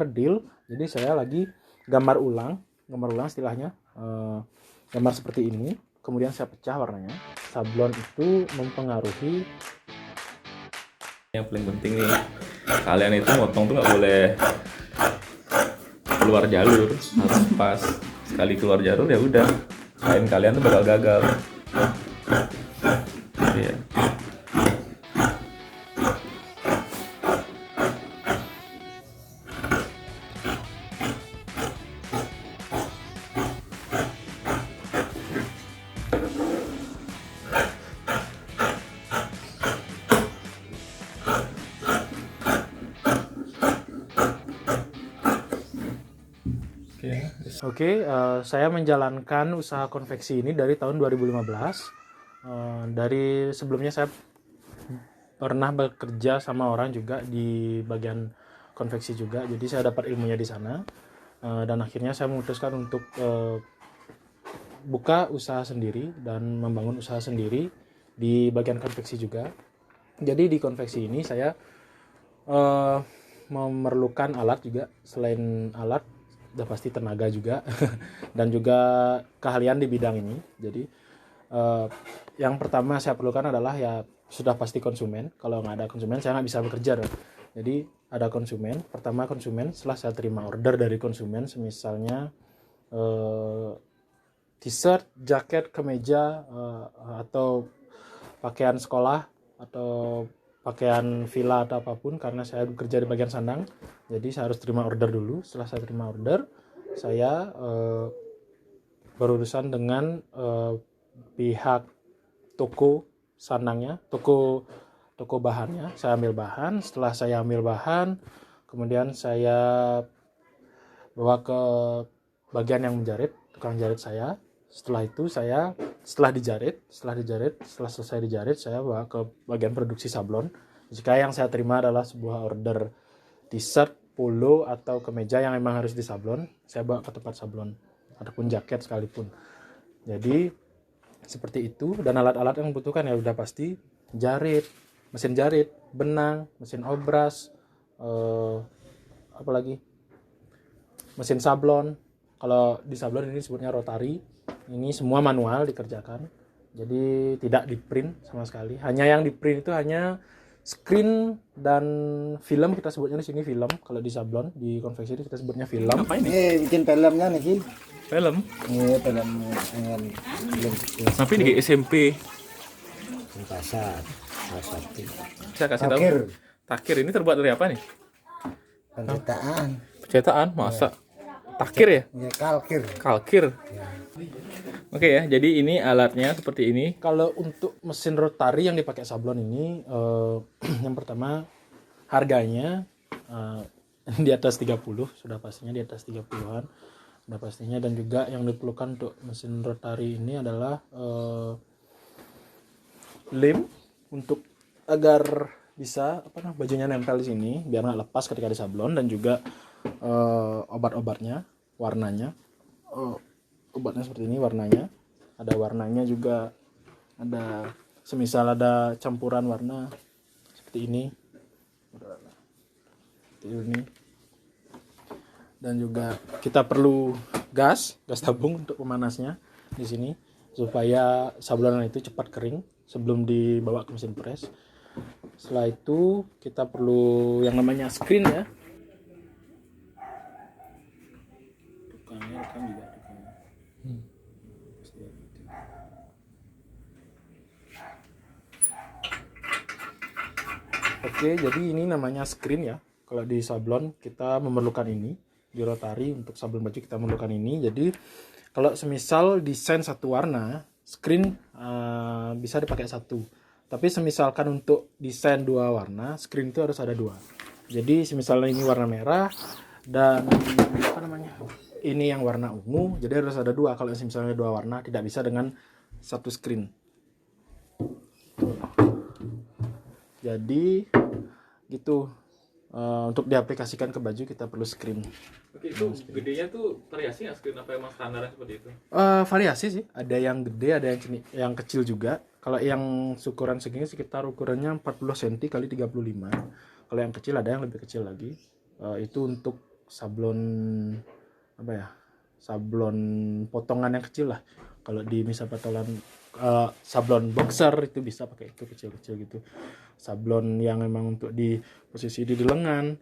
deal. Jadi saya lagi gambar ulang istilahnya, gambar seperti ini, kemudian saya pecah warnanya. Sablon itu mempengaruhi. Yang paling penting nih, kalian itu motong tuh nggak boleh keluar jalur, harus pas. Sekali keluar jalur ya udah, kain kalian tuh bakal gagal. Iya. Oke, saya menjalankan usaha konveksi ini dari tahun 2015. Dari sebelumnya saya pernah bekerja sama orang juga di bagian konveksi juga, jadi saya dapat ilmunya di sana. Dan akhirnya saya memutuskan untuk buka usaha sendiri dan membangun usaha sendiri di bagian konveksi juga. Jadi di konveksi ini saya memerlukan alat juga. Selain alat, udah pasti tenaga juga dan juga keahlian di bidang ini. Jadi yang pertama saya perlukan adalah ya sudah pasti konsumen. Kalau nggak ada konsumen saya nggak bisa bekerja dong. Jadi ada konsumen. Pertama konsumen, setelah saya terima order dari konsumen, semisalnya t-shirt, jaket, kemeja, atau pakaian sekolah atau pakaian villa atau apapun, karena saya bekerja di bagian sandang. Jadi saya harus terima order dulu. Setelah saya terima order, saya berurusan dengan pihak toko sandangnya, toko bahannya. Saya ambil bahan. Setelah saya ambil bahan, kemudian saya bawa ke bagian yang menjahit, tukang jahit saya. Setelah itu setelah selesai dijarit, saya bawa ke bagian produksi sablon. Jika yang saya terima adalah sebuah order t-shirt, polo, atau kemeja yang memang harus disablon, saya bawa ke tempat sablon, ataupun jaket sekalipun. Jadi seperti itu. Dan alat-alat yang dibutuhkan ya udah pasti jarit, mesin jarit, benang, mesin obras, apalagi mesin sablon. Kalau di sablon ini sebutnya rotary. Ini semua manual dikerjakan, jadi tidak di print sama sekali. Hanya yang di print itu hanya screen dan film, kita sebutnya di sini film. Kalau di sablon, di konveksi kita sebutnya film. Apa ini? Bikin filmnya nih, Kin. Film? Ini film dengan film Tapi ini kayak SMP. pasar. Satu. Saya kasih tahu. Takir ini terbuat dari apa nih? Penciptaan. Percetaan, masa? Takir ya? Ya, kalkir. Kalkir. Oke ya, jadi ini alatnya seperti ini. Kalau untuk mesin rotary yang dipakai sablon ini, yang pertama harganya di atas 30, sudah pastinya di atas 30-an, sudah pastinya. Dan juga yang diperlukan untuk mesin rotary ini adalah lem untuk agar bisa bajunya nempel di sini biar nggak lepas ketika disablon, dan juga obat-obatnya, warnanya. Obatnya seperti ini warnanya. Ada warnanya juga, ada semisal ada campuran warna seperti ini. Seperti ini. Dan juga kita perlu gas tabung untuk pemanasnya di sini supaya sablonan itu cepat kering sebelum dibawa ke mesin press. Setelah itu kita perlu yang namanya screen ya. Rekam juga. Oke, jadi ini namanya screen ya. Kalau di sablon kita memerlukan ini, di rotary untuk sablon baju kita memerlukan ini. Jadi kalau semisal desain satu warna, screen bisa dipakai satu. Tapi semisalkan untuk desain dua warna, screen itu harus ada dua. Jadi semisalnya ini warna merah dan ini yang warna ungu, jadi harus ada dua. Kalau misalnya dua warna, tidak bisa dengan satu screen. Jadi gitu. Untuk diaplikasikan ke baju kita perlu screen. Oke, itu gedenya tuh variasi nggak screen apa emang standar seperti itu? Variasi sih, ada yang gede, ada yang kecil juga. Kalau yang ukuran segini sekitar ukurannya 40 cm kali 35. Kalau yang kecil ada yang lebih kecil lagi. Itu untuk sablon apa ya, sablon potongan yang kecil lah. Kalau di misal patolan sablon boxer itu bisa pakai itu kecil-kecil gitu. Sablon yang memang untuk di posisi di lengan,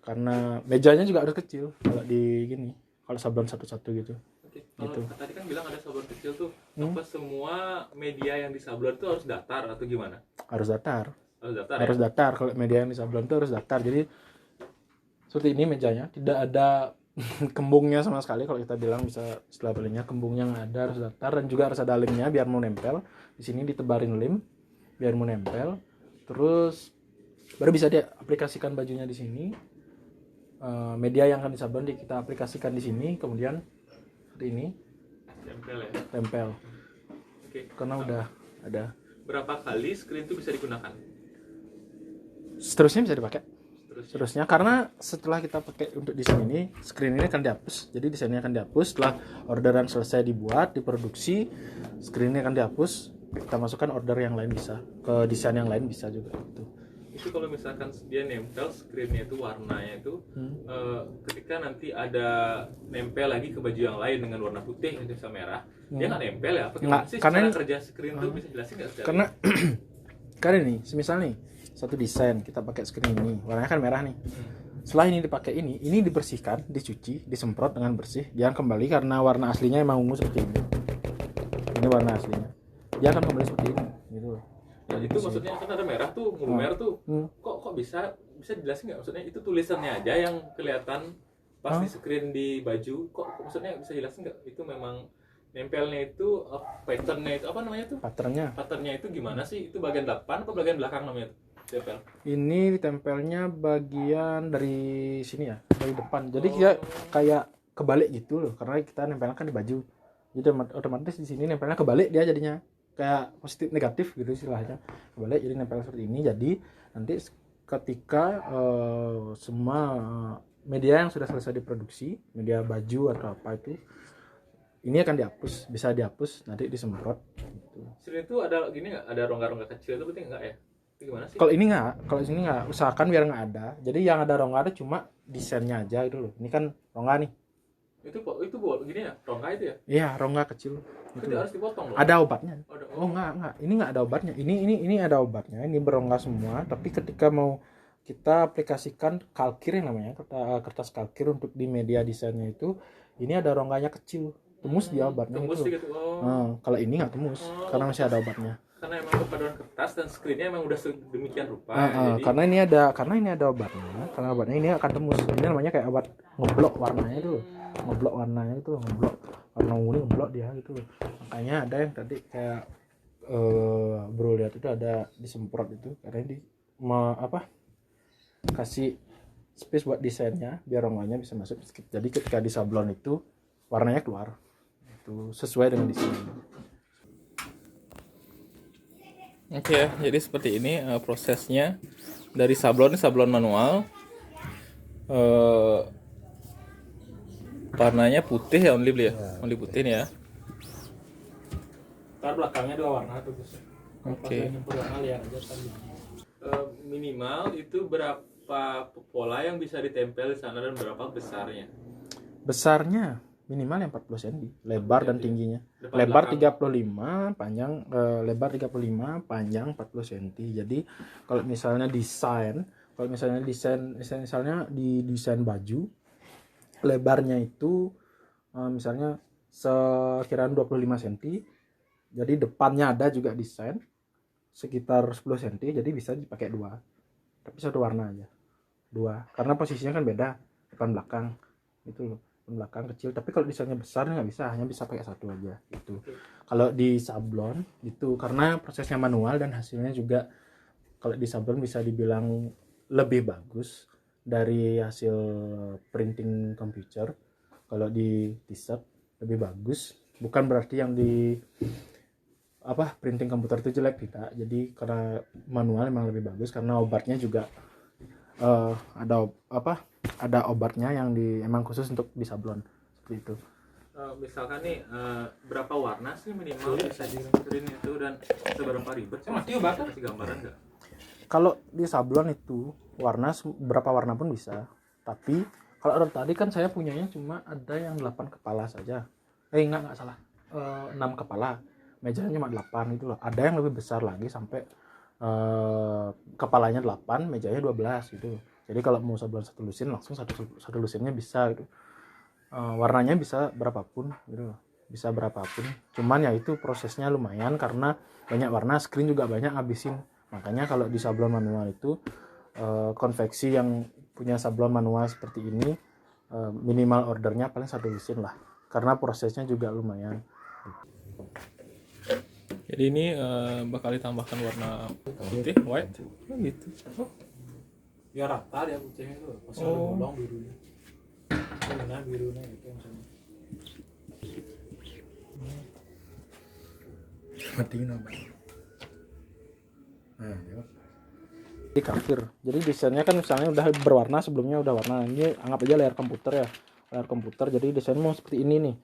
karena mejanya juga harus kecil kalau di gini, kalau sablon satu-satu gitu. Oke. Kalau Gitu. tadi kan bilang ada sablon kecil tuh, apa semua media yang disablon tuh harus datar atau gimana? Harus datar. Harus datar Harus ya? datar. Kalau media yang di sablon itu harus datar. Jadi seperti ini mejanya, tidak ada kembungnya sama sekali. Kalau kita bilang bisa istilah palingnya, kembungnya nggak ada, harus datar, dan juga harus ada lemnya biar mau nempel. Di sini ditebarin lem biar mau nempel. Terus baru bisa dia aplikasikan bajunya di sini. Media yang akan disablon kita aplikasikan di sini, kemudian seperti ini Tempel ya. tempel. Oke. Karena udah ada. Berapa kali screen itu bisa digunakan? Seterusnya bisa dipakai. Terus Seterusnya karena setelah kita pakai untuk desain ini, screen ini akan dihapus. Jadi desainnya akan dihapus setelah orderan selesai dibuat, diproduksi, screen ini akan dihapus. Kita masukkan order yang lain bisa, ke desain yang lain bisa juga gitu. itu kalau misalkan dia nempel screennya itu warnanya itu ketika nanti ada nempel lagi ke baju yang lain dengan warna putih yang bisa merah, dia nggak nempel ya? Apa gimana Nggak, sih karena cara ini- kerja screen tuh bisa jelasin nggak? Karena karena ini, semisal nih satu desain kita pakai screen ini, warnanya kan merah nih. Setelah ini dipakai ini dibersihkan, dicuci, disemprot dengan bersih, dia akan kembali karena warna aslinya emang ungu seperti ini. Ini warna aslinya. Dia akan kembali seperti ini, gitu loh. Nah, itu maksudnya kan ada merah tuh, ungu merah tuh. Kok bisa dijelasin nggak? Maksudnya itu tulisannya aja yang kelihatan pas di screen di baju. Kok maksudnya bisa jelasin nggak? Itu memang nempelnya itu patternnya itu apa namanya tuh? Patternnya. Patternnya itu gimana sih? Itu bagian depan atau bagian belakang namanya tuh? Tempel. Ini ditempelnya bagian dari sini ya, dari depan. Jadi dia kayak kebalik gitu loh, karena kita nempelnya kan di baju. Jadi otomatis di sini nempelnya kebalik dia jadinya. Kayak positif negatif gitu istilahnya. Kebalik jadi nempel seperti ini. Jadi nanti ketika semua media yang sudah selesai diproduksi, media baju atau apa itu, ini akan dihapus, bisa dihapus, nanti disemprot gitu. Screen itu ada gini nggak? Ada rongga-rongga kecil itu berarti nggak ya? Itu gimana sih? Kalau ini nggak, kalau sini nggak, usahakan biar nggak ada. Jadi yang ada rongga ada cuma desainnya aja gitu loh. Ini kan rongga nih. Itu buat gini ya? Rongga itu ya? Iya, rongga kecil. Itu Gitu. harus dipotong loh. Ada obatnya. Oh, Oh enggak. Ini nggak ada obatnya. Ini ada obatnya. Ini berongga semua. Tapi ketika mau kita aplikasikan kalkir yang namanya kertas kalkir untuk di media desainnya itu, ini ada rongganya kecil. Tembus dia obatnya Tembus itu. gitu. Oh. Nah, kalau ini nggak tembus karena masih ada obatnya. Karena emang kepaduan kertas dan screennya emang udah sedemikian rupa. Jadi Karena ini ada obatnya. Karena obatnya ini akan tembus. Ini namanya kayak obat ngeblok warnanya itu. Ngeblok warnanya itu, ngeblok warna ungu ini ngeblok dia gitu. Makanya ada yang tadi kayak bro lihat itu ada disemprot itu karena ini kasih space buat desainnya biar rongganya bisa masuk. Jadi ketika di sablon itu warnanya keluar. Itu sesuai dengan desain. Oke ya, jadi seperti ini prosesnya dari sablon manual. Warnanya putih ya, only ya, only putih nih ya. Ntar belakangnya dua warna tuh guys. Oke. Warna lihat aja tadi. Minimal itu berapa pola yang bisa ditempel di sana dan berapa besarnya? Besarnya minimal yang 40 cm, lebar dan tingginya. Depan Lebar belakang. 35, panjang lebar 35, panjang 40 cm. Jadi kalau misalnya desain misalnya di desain baju, lebarnya itu misalnya sekiraan 25 cm. Jadi depannya ada juga desain sekitar 10 cm, jadi bisa dipakai dua. Tapi satu warna aja. Dua, karena posisinya kan beda, depan belakang. Itu loh. Belakang kecil, tapi kalau desainnya besar nggak bisa, hanya bisa pakai satu aja gitu. Kalau di sablon gitu, karena prosesnya manual dan hasilnya juga kalau di sablon bisa dibilang lebih bagus dari hasil printing komputer. Kalau di t-shirt lebih bagus, bukan berarti yang di printing komputer itu jelek, tidak. Jadi karena manual memang lebih bagus karena obatnya juga ada obatnya yang emang khusus untuk di sablon seperti itu. Misalkan nih berapa warna sih minimal bisa di screen itu dan seberapa ribet sih? Kasih gambaran nggak? Kalau di sablon itu berapa warna pun bisa, tapi Kalau order tadi kan saya punyanya cuma ada yang 8 kepala saja. Enggak salah. 6 kepala. Mejanya cuma 8 itu loh. Ada yang lebih besar lagi sampai kepalanya 8, mejanya 12 gitu. Jadi kalau mau sablon satu lusin langsung satu lusinnya bisa gitu. Warnanya bisa berapapun gitu. Bisa berapapun. Cuman ya itu prosesnya lumayan karena banyak warna, screen juga banyak ngabisin. Makanya kalau di sablon manual itu konveksi yang punya sablon manual seperti ini minimal ordernya paling satu lusin lah, karena prosesnya juga lumayan. Jadi ini bakal ditambahkan warna putih, white gitu. Ya rata dia putihnya itu, pasti ada bolong birunya. Mana birunya itu misalnya. Matiin apa? Nah, ya. Di kafir. Jadi desainnya kan misalnya udah berwarna, sebelumnya udah warna. Ini anggap aja layar komputer ya. Layar komputer. Jadi desainnya mau seperti ini nih.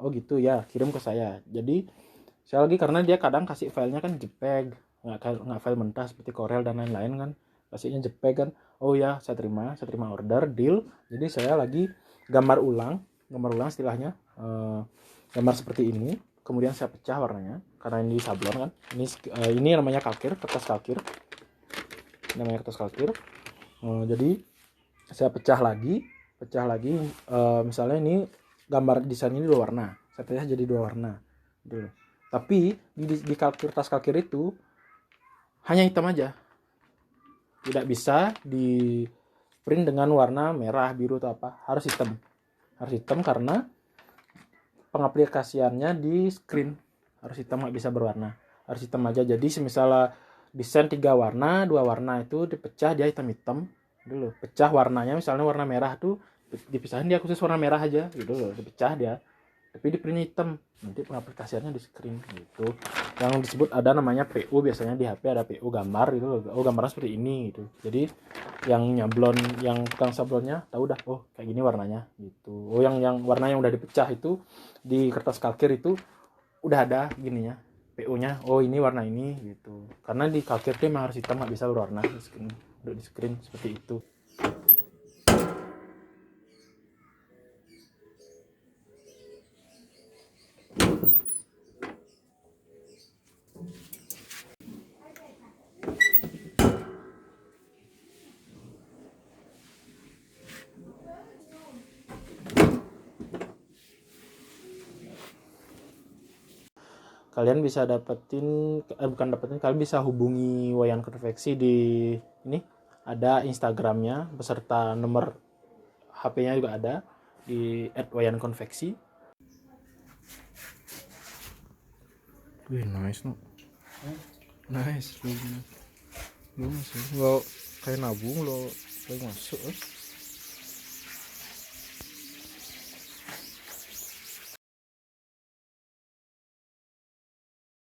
Oh gitu ya, kirim ke saya. Jadi saya lagi karena dia kadang kasih filenya kan JPEG, nggak file mentah seperti Corel dan lain-lain kan. Kasihnya JPEG kan. Oh ya, saya terima order, deal. Jadi saya lagi gambar ulang istilahnya. Gambar seperti ini. Kemudian saya pecah warnanya karena ini sablon kan. Ini namanya kalkir, kertas kalkir. Jadi saya pecah lagi misalnya ini gambar desain ini 2 warna, saya pecah jadi 2 warna gitu. Tapi di kertas kalkir itu hanya hitam aja, tidak bisa di print dengan warna merah, biru atau apa, harus hitam karena pengaplikasiannya di screen harus hitam, nggak bisa berwarna, harus hitam aja. Jadi misalnya desain 3 warna, 2 warna itu dipecah dia hitam dulu. Pecah warnanya misalnya warna merah tuh dipisahin dia khusus warna merah aja gitu loh, dipecah dia. Tapi di print hitam, nanti pengaplikasiannya di screen gitu. Yang disebut ada namanya PU, biasanya di HP ada PU gambar gitu loh. Oh, gambarnya seperti ini gitu. Jadi yang nyablon, yang tukang sablonnya tahu dah, oh kayak gini warnanya gitu. Oh yang warna yang udah dipecah itu di kertas kalkir itu udah ada gininya. PO-nya, oh ini warna ini gitu. Karena di kalkir itu memang harus hitam, nggak bisa berwarna di screen seperti itu. Kalian bisa kalian bisa hubungi Wayan Konveksi di ini, ada Instagramnya beserta nomor HP-nya juga ada di @wayankonveksi. Wih, nice no. Nice lu masuk lo kayak nabung lo masuk